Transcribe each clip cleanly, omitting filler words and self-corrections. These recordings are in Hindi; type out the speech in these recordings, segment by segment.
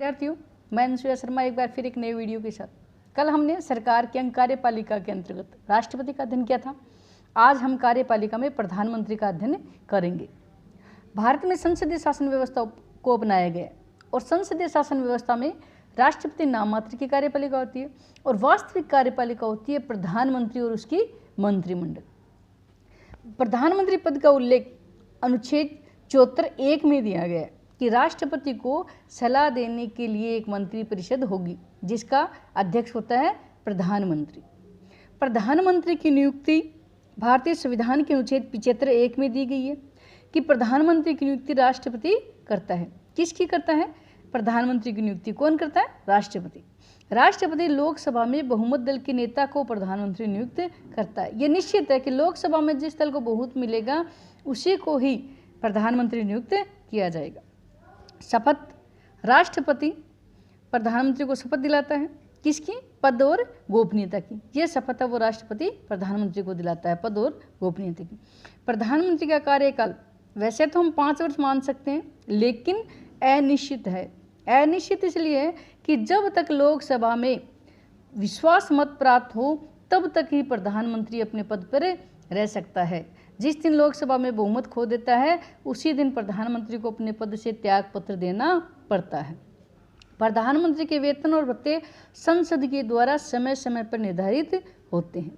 विद्यार्थियों, मैं अनुसुया शर्मा एक बार फिर एक नए वीडियो के साथ। कल हमने सरकार की अंग कार्यपालिका के अंतर्गत राष्ट्रपति का अध्ययन किया था। आज हम कार्यपालिका में प्रधानमंत्री का अध्ययन करेंगे। भारत में संसदीय शासन व्यवस्था को अपनाया गया और संसदीय शासन व्यवस्था में राष्ट्रपति नाम मात्र की कार्यपालिका होती है और वास्तविक कार्यपालिका होती है प्रधानमंत्री और उसकी मंत्रिमंडल। प्रधानमंत्री पद का उल्लेख अनुच्छेद 74(1) में दिया गया है कि राष्ट्रपति को सलाह देने के लिए एक मंत्रिपरिषद होगी जिसका अध्यक्ष होता है प्रधानमंत्री। प्रधानमंत्री की नियुक्ति भारतीय संविधान के अनुच्छेद 75(1) में दी गई है कि प्रधानमंत्री की नियुक्ति राष्ट्रपति करता है। किसकी करता है? प्रधानमंत्री की नियुक्ति कौन करता है? राष्ट्रपति। राष्ट्रपति लोकसभा में बहुमत दल के नेता को प्रधानमंत्री नियुक्त करता है। यह निश्चित है कि लोकसभा में जिस दल को बहुमत मिलेगा उसी को ही प्रधानमंत्री नियुक्त किया जाएगा। शपथ, राष्ट्रपति प्रधानमंत्री को शपथ दिलाता है। किसकी? पद और गोपनीयता की। यह शपथ है वो राष्ट्रपति प्रधानमंत्री को दिलाता है, पद और गोपनीयता की। प्रधानमंत्री का कार्यकाल वैसे तो हम 5 वर्ष मान सकते हैं, लेकिन अनिश्चित है। अनिश्चित इसलिए है कि जब तक लोकसभा में विश्वास मत प्राप्त हो तब तक ही प्रधानमंत्री अपने पद पर रह सकता है। जिस दिन लोकसभा में बहुमत खो देता है उसी दिन प्रधानमंत्री को अपने पद से त्याग पत्र देना पड़ता है। प्रधानमंत्री के वेतन और भत्ते संसद के द्वारा समय समय पर निर्धारित होते हैं।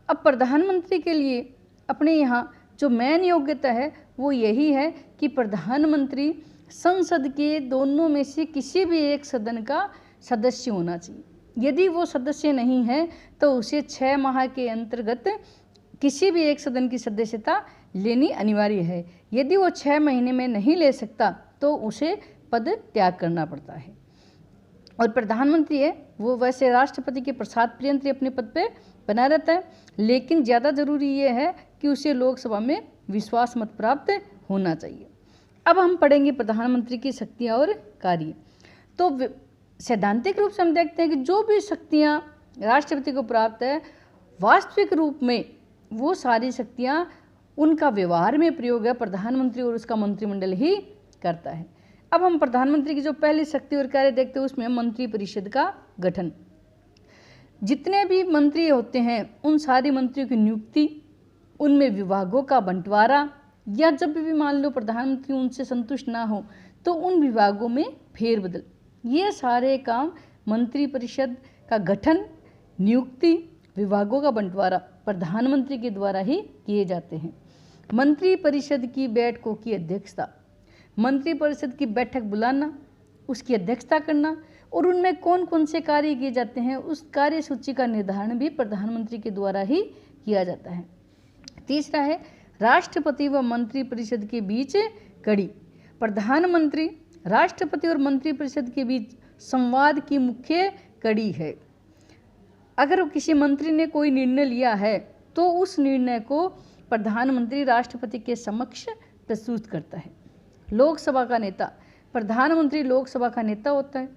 अब प्रधानमंत्री के लिए अपने यहाँ जो मेन योग्यता है वो यही है कि प्रधानमंत्री संसद के दोनों में से किसी भी एक सदन का सदस्य होना चाहिए। यदि वो सदस्य नहीं है तो उसे 6 माह के अंतर्गत किसी भी एक सदन की सदस्यता लेनी अनिवार्य है। यदि वो 6 महीने में नहीं ले सकता तो उसे पद त्याग करना पड़ता है। और प्रधानमंत्री है वो वैसे राष्ट्रपति के प्रसाद पर्यंत अपने पद पे बना रहता है, लेकिन ज़्यादा जरूरी ये है कि उसे लोकसभा में विश्वास मत प्राप्त होना चाहिए। अब हम पढ़ेंगे प्रधानमंत्री की शक्तियाँ और कार्य। तो सैद्धांतिक रूप से हम देखते हैं कि जो भी शक्तियाँ राष्ट्रपति को प्राप्त है वास्तविक रूप में वो सारी शक्तियाँ उनका व्यवहार में प्रयोग है प्रधानमंत्री और उसका मंत्रिमंडल ही करता है। अब हम प्रधानमंत्री की जो पहली शक्ति और कार्य देखते हैं उसमें मंत्रिपरिषद का गठन। जितने भी मंत्री होते हैं उन सारे मंत्रियों की नियुक्ति, उनमें विभागों का बंटवारा, या जब भी मान लो प्रधानमंत्री उनसे संतुष्ट ना हो तो उन विभागों में फेरबदल, ये सारे काम मंत्रिपरिषद का गठन, नियुक्ति, विभागों का बंटवारा प्रधानमंत्री के द्वारा ही किए जाते हैं। मंत्रिपरिषद की बैठकों की अध्यक्षता, मंत्रिपरिषद की बैठक बुलाना, उसकी अध्यक्षता करना और उनमें कौन कौन से कार्य किए जाते हैं उस कार्य सूची का निर्धारण भी प्रधानमंत्री के द्वारा ही किया जाता है। तीसरा है राष्ट्रपति व मंत्रिपरिषद के बीच कड़ी। प्रधानमंत्री राष्ट्रपति और मंत्रिपरिषद के बीच संवाद की मुख्य कड़ी है। अगर किसी मंत्री ने कोई निर्णय लिया है तो उस निर्णय को प्रधानमंत्री राष्ट्रपति के समक्ष प्रस्तुत करता है। लोकसभा का नेता, प्रधानमंत्री लोकसभा का नेता होता है।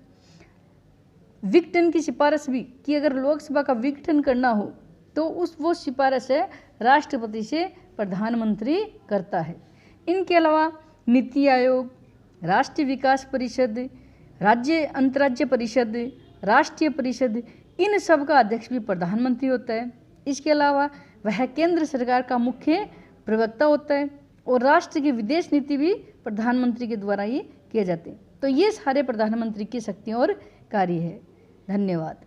विघटन की सिफारिश भी कि अगर लोकसभा का विघटन करना हो तो वो सिफारिश है राष्ट्रपति से प्रधानमंत्री करता है। इनके अलावा नीति आयोग, राष्ट्रीय विकास परिषद, राज्य अंतर्राज्य परिषद, राष्ट्रीय परिषद, इन सब का अध्यक्ष भी प्रधानमंत्री होता है। इसके अलावा वह केंद्र सरकार का मुख्य प्रवक्ता होता है और राष्ट्र की विदेश नीति भी प्रधानमंत्री के द्वारा ही किए जाते हैं। तो ये सारे प्रधानमंत्री की शक्तियाँ और कार्य है। धन्यवाद।